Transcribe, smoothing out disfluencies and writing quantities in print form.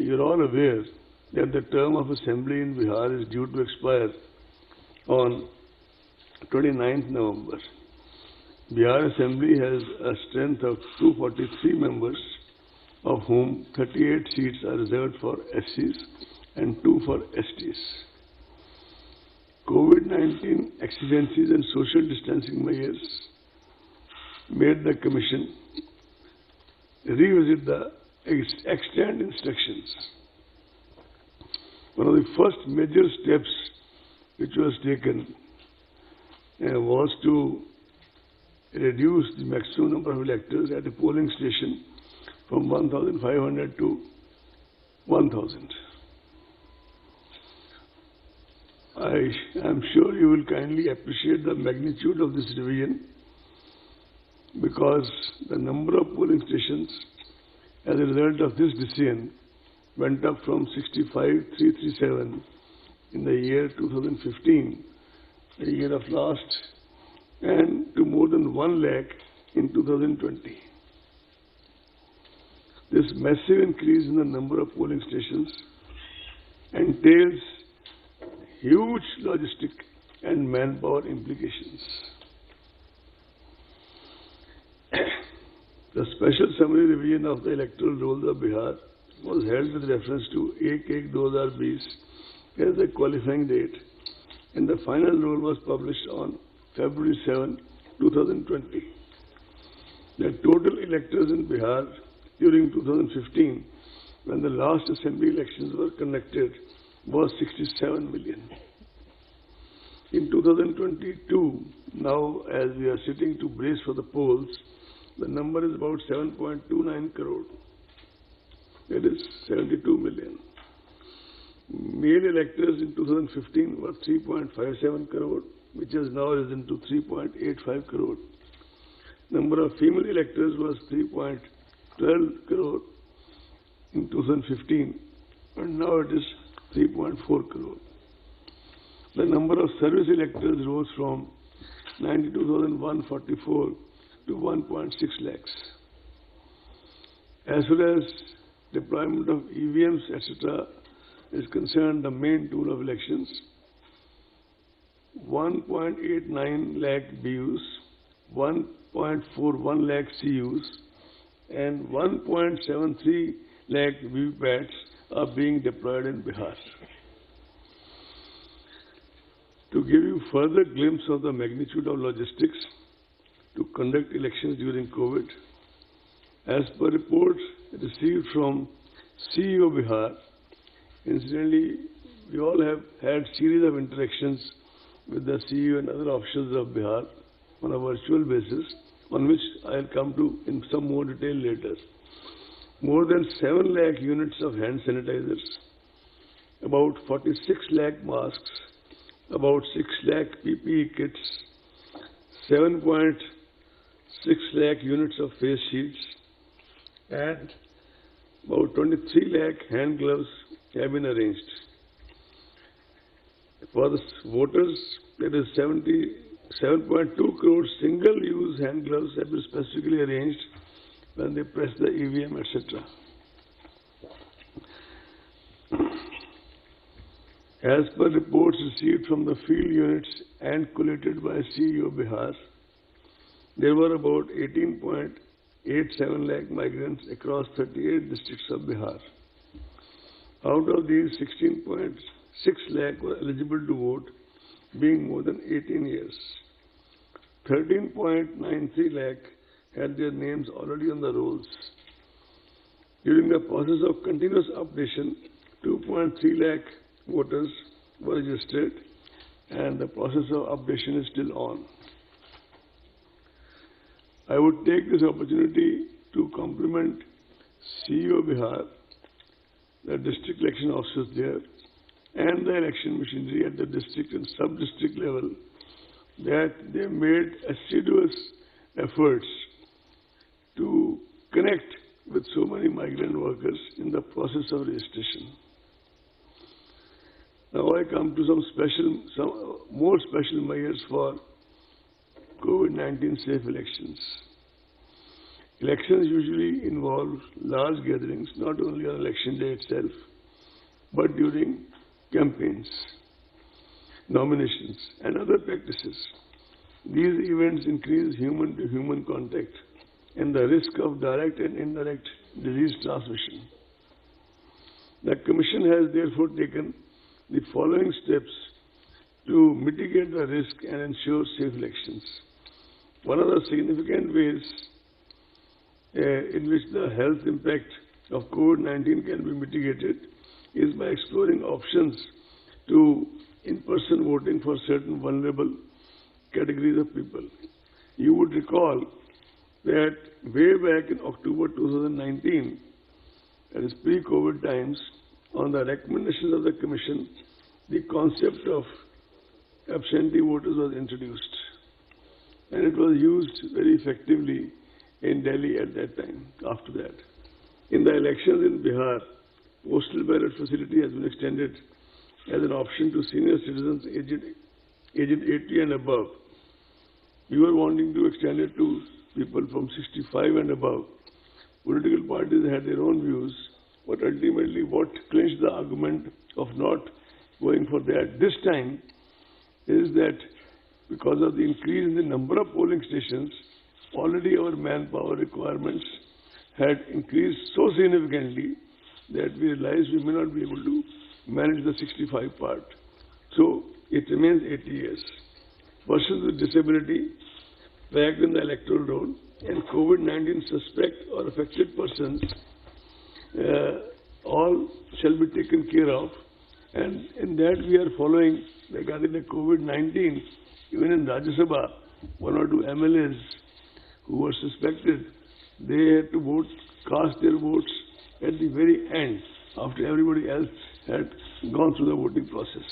you're all aware that the term of assembly in Bihar is due to expire on 29th November. Bihar Assembly has a strength of 243 members, of whom 38 seats are reserved for SCs and 2 for STs. COVID-19 exigencies and social distancing measures made the Commission revisit the extant instructions. One of the first major steps which was taken was to reduce the maximum number of electors at a polling station from 1,500 to 1,000. I am sure you will kindly appreciate the magnitude of this revision, because the number of polling stations as a result of this decision went up from 65,337 in the year 2015, the year of last, and to more than 1 lakh in 2020. This massive increase in the number of polling stations entails huge logistic and manpower implications. The special summary revision of the electoral rolls of Bihar was held with reference to 1-1-2020 as the qualifying date, and the final roll was published on February 7, 2020. The total electors in Bihar during 2015, when the last assembly elections were conducted, was 67 million. In 2022, now as we are sitting to brace for the polls, the number is about 7.29 crore. That is 72 million. Male electors in 2015 were 3.57 crore, which has now risen to 3.85 crore. Number of female electors was 3.12 crore in 2015, and now it is 3.4 crore. The number of service electors rose from 92,144 to 1.6 lakhs. As far as deployment of EVMs, etc., is concerned, the main tool of elections, 1.89 lakh BUs, 1.41 lakh CUs, and 1.73 lakh VVPATs are being deployed in Bihar. To give you further glimpse of the magnitude of logistics to conduct elections during COVID, as per reports received from CEO Bihar, incidentally, we all have had series of interactions with the CEO and other officials of Bihar on a virtual basis, on which I'll come to in some more detail later. More than 7 lakh units of hand sanitizers, about 46 lakh masks, about 6 lakh PPE kits, 7.6 lakh units of face shields, and about 23 lakh hand gloves have been arranged. For the voters, there is 77.2 crore single-use hand gloves have been specifically arranged when they press the EVM, etc. As per reports received from the field units and collated by CEO Bihar, there were about 18.87 lakh migrants across 38 districts of Bihar. Out of these, 16.6 lakh were eligible to vote, being more than 18 years. 13.93 lakh had their names already on the rolls. During the process of continuous updation, 2.3 lakh voters were registered, and the process of updation is still on. I would take this opportunity to compliment CEO Bihar, the district election officers there, and the election machinery at the district and sub-district level, that they made assiduous efforts to connect with so many migrant workers in the process of registration. Now I come to some more special measures for COVID-19 safe elections. Elections usually involve large gatherings, not only on election day itself, but during campaigns, nominations, and other practices. These events increase human-to-human contact and the risk of direct and indirect disease transmission. The Commission has therefore taken the following steps to mitigate the risk and ensure safe elections. One of the significant ways in which the health impact of COVID-19 can be mitigated is by exploring options to in-person voting for certain vulnerable categories of people. You would recall that way back in October 2019, that is pre-COVID times, on the recommendations of the Commission, the concept of absentee voters was introduced. And it was used very effectively in Delhi at that time, after that. In the elections in Bihar, postal ballot facility has been extended as an option to senior citizens aged 80 and above. We were wanting to extend it to people from 65 and above. Political parties had their own views, but ultimately what clinched the argument of not going for that this time is that because of the increase in the number of polling stations, already our manpower requirements had increased so significantly that we realized we may not be able to manage the 65 part. So it remains 80 years. Persons with disability packed in the electoral roll and COVID-19 suspect or affected persons all shall be taken care of, and in that we are following regarding the COVID-19. Even in Rajya Sabha, one or two MLAs who were suspected, they had to cast their votes at the very end, after everybody else had gone through the voting process.